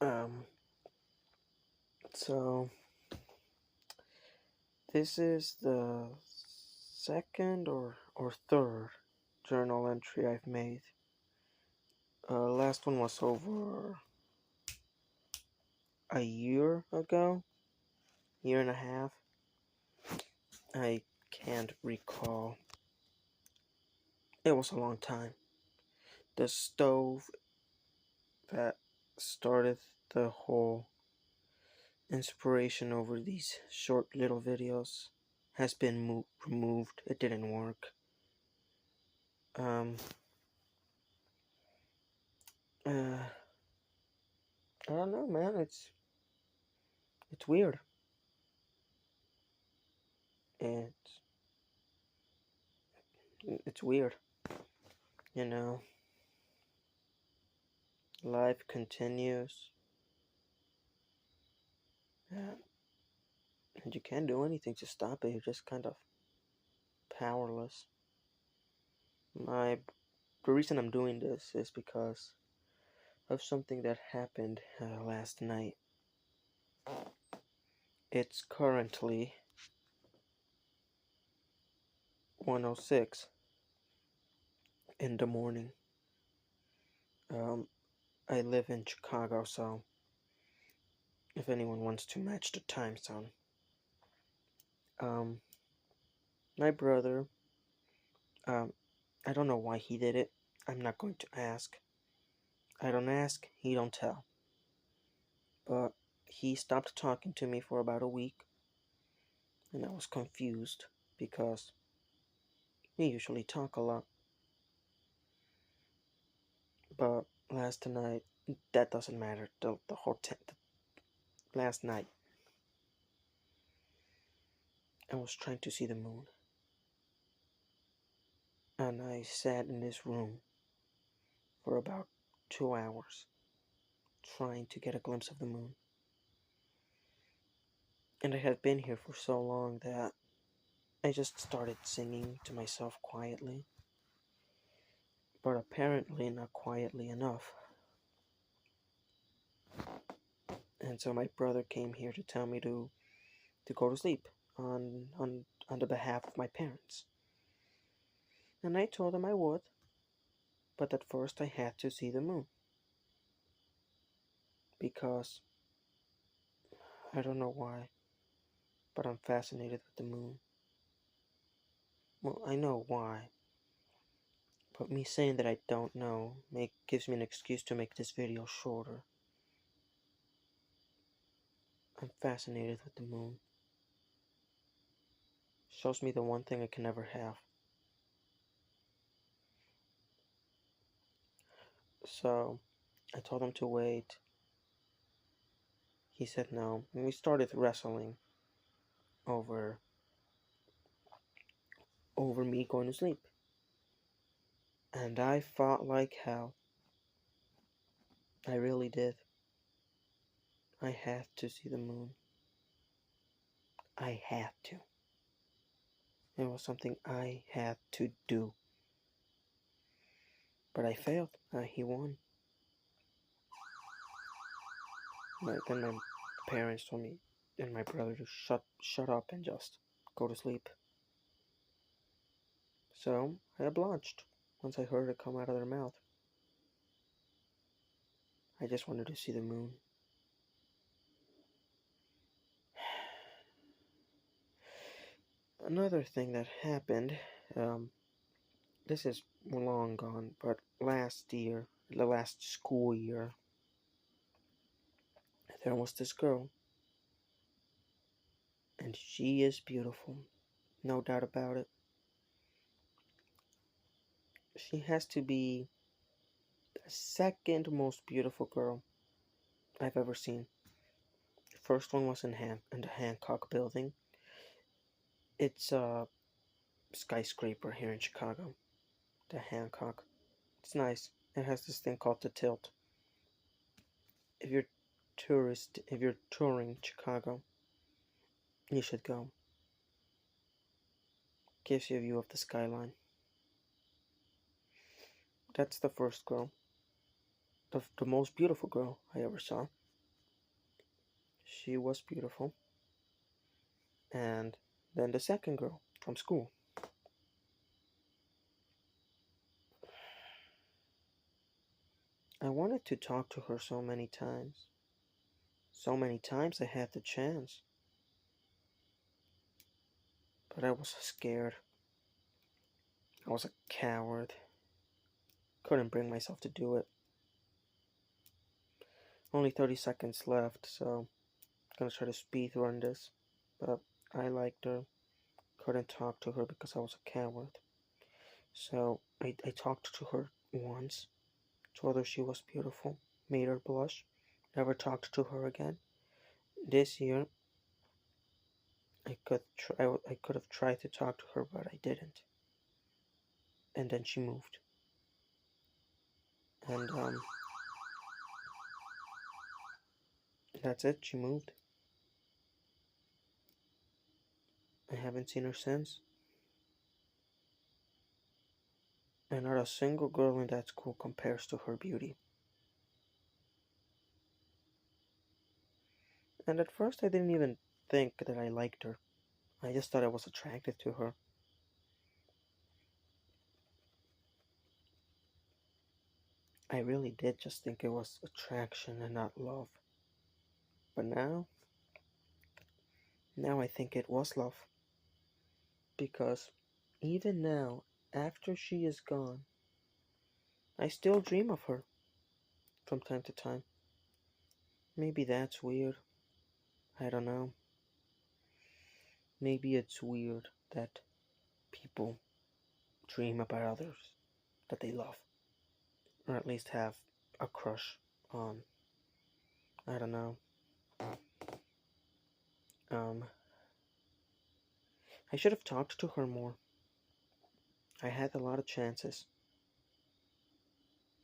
Um, so this is the second or third journal entry I've made. Last one was over a year ago, year and a half. I can't recall. It was a long time. The stove that started the whole inspiration over these short little videos has been removed. It didn't work. Um, I don't know, man. It's weird. It's it's weird. You know, life continues, and you can't do anything to stop it. You're just kind of powerless. The reason I'm doing this is because of something that happened last night. It's currently 1:06 in the morning. I live in Chicago, so if anyone wants to match the time zone. My brother, I don't know why he did it. I'm not going to ask. I don't ask, he don't tell. But he stopped talking to me for about a week, and I was confused because we usually talk a lot. But last night, that doesn't matter. The whole last night, I was trying to see the moon, and I sat in this room for about 2 hours trying to get a glimpse of the moon. And I had been here for so long that I just started singing to myself quietly, but apparently not quietly enough. And so my brother came here to tell me to go to sleep on the behalf of my parents. And I told him I would, but at first I had to see the moon. Because I don't know why, but I'm fascinated with the moon. Well, I know why, but me saying that I don't know gives me an excuse to make this video shorter. I'm fascinated with the moon. Shows me the one thing I can never have. So I told him to wait. He said no, and we started wrestling over me going to sleep. And I fought like hell. I really did. I had to see the moon. I had to. It was something I had to do. But I failed. He won. Then my parents told me and my brother to shut up and just go to sleep. So I obliged once I heard it come out of their mouth. I just wanted to see the moon. Another thing that happened, this is long gone, but last year, the last school year, there was this girl, and she is beautiful, no doubt about it. She has to be the second most beautiful girl I've ever seen. The first one was in the Hancock building. It's a skyscraper here in Chicago, the Hancock. It's nice. It has this thing called the Tilt. If you're touring Chicago, you should go. Gives you a view of the skyline. That's the first girl. The most beautiful girl I ever saw. She was beautiful. And then the second girl from school. I wanted to talk to her so many times. So many times I had the chance. But I was scared. I was a coward. Couldn't bring myself to do it. Only 30 seconds left, so I'm gonna try to speed run this. But I liked her. Couldn't talk to her because I was a coward. So I talked to her once, told her she was beautiful, made her blush, never talked to her again. This year, I could have tried to talk to her, but I didn't. And then she moved. And that's it. She moved. I haven't seen her since. And not a single girl in that school compares to her beauty. And at first, I didn't even think that I liked her. I just thought I was attracted to her. I really did just think it was attraction and not love. But now I think it was love. Because even now, after she is gone, I still dream of her from time to time. Maybe that's weird. I don't know. Maybe it's weird that people dream about others that they love, or at least have a crush on. I don't know. Um, I should have talked to her more. I had a lot of chances,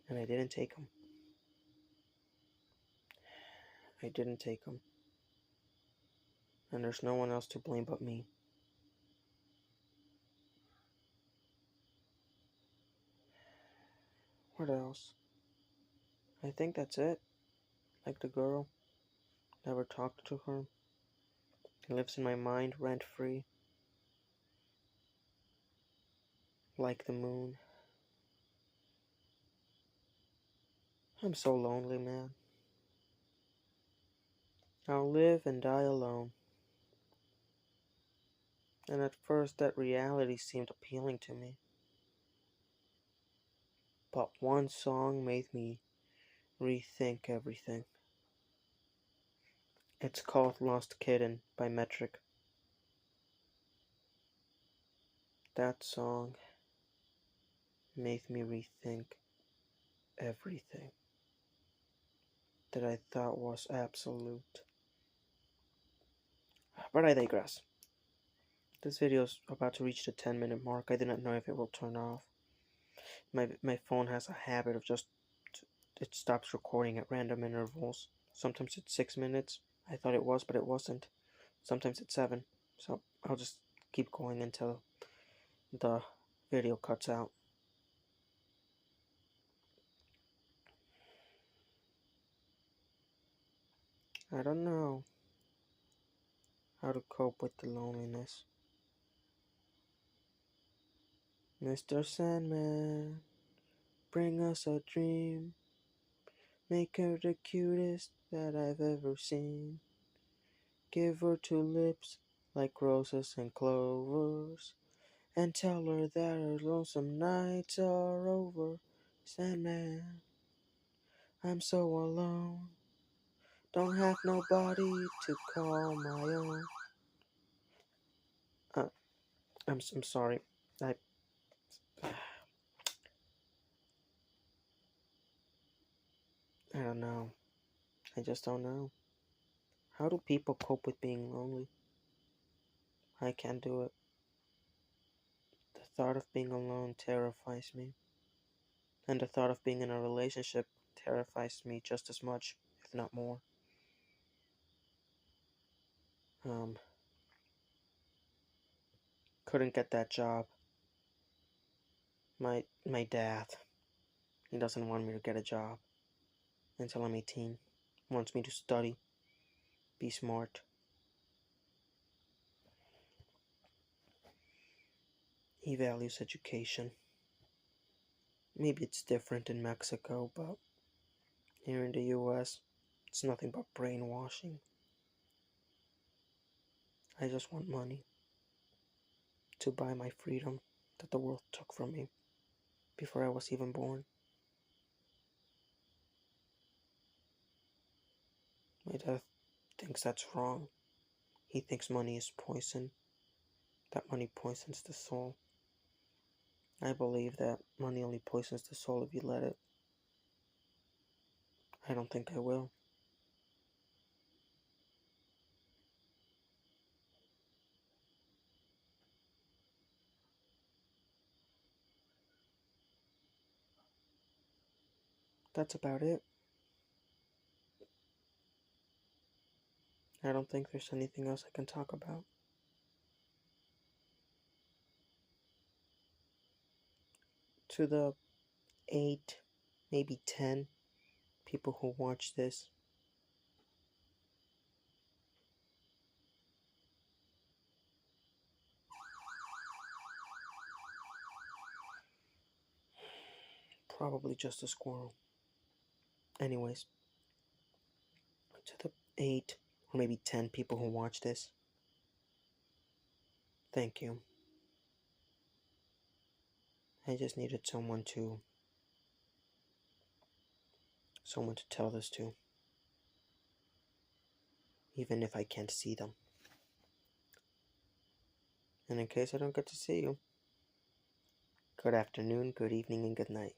and I didn't take them. I didn't take them. And there's no one else to blame but me. What else? I think that's it. Like the girl. Never talked to her. It lives in my mind rent free. Like the moon. I'm so lonely, man. I'll live and die alone. And at first that reality seemed appealing to me. But one song made me rethink everything. It's called Lost Kitten by Metric. That song made me rethink everything that I thought was absolute. But I digress. This video is about to reach the 10-minute mark. I do not know if it will turn off. My phone has a habit of just, it stops recording at random intervals. Sometimes it's 6 minutes. I thought it was, but it wasn't. Sometimes it's 7. So I'll just keep going until the video cuts out. I don't know how to cope with the loneliness. Mr. Sandman, bring us a dream. Make her the cutest that I've ever seen. Give her 2 lips like roses and clovers, and tell her that her lonesome nights are over. Sandman, I'm so alone. Don't have nobody to call my own. I'm sorry. I don't know. I just don't know. How do people cope with being lonely? I can't do it. The thought of being alone terrifies me. And the thought of being in a relationship terrifies me just as much, if not more. Couldn't get that job. My dad, he doesn't want me to get a job until I'm 18. Wants me to study, Be smart. He values education. Maybe it's different in Mexico, but here in the US, it's nothing but brainwashing. I just want money to buy my freedom that the world took from me before I was even born. My dad thinks that's wrong. He thinks money is poison, that money poisons the soul. I believe that money only poisons the soul if you let it. I don't think I will. That's about it. I don't think there's anything else I can talk about. To the 8, maybe 10 people who watch this, probably just a squirrel. Anyways, to the 8 or maybe 10 people who watch this, thank you. I just needed someone to tell this to, even if I can't see them. And in case I don't get to see you, good afternoon, good evening, and good night.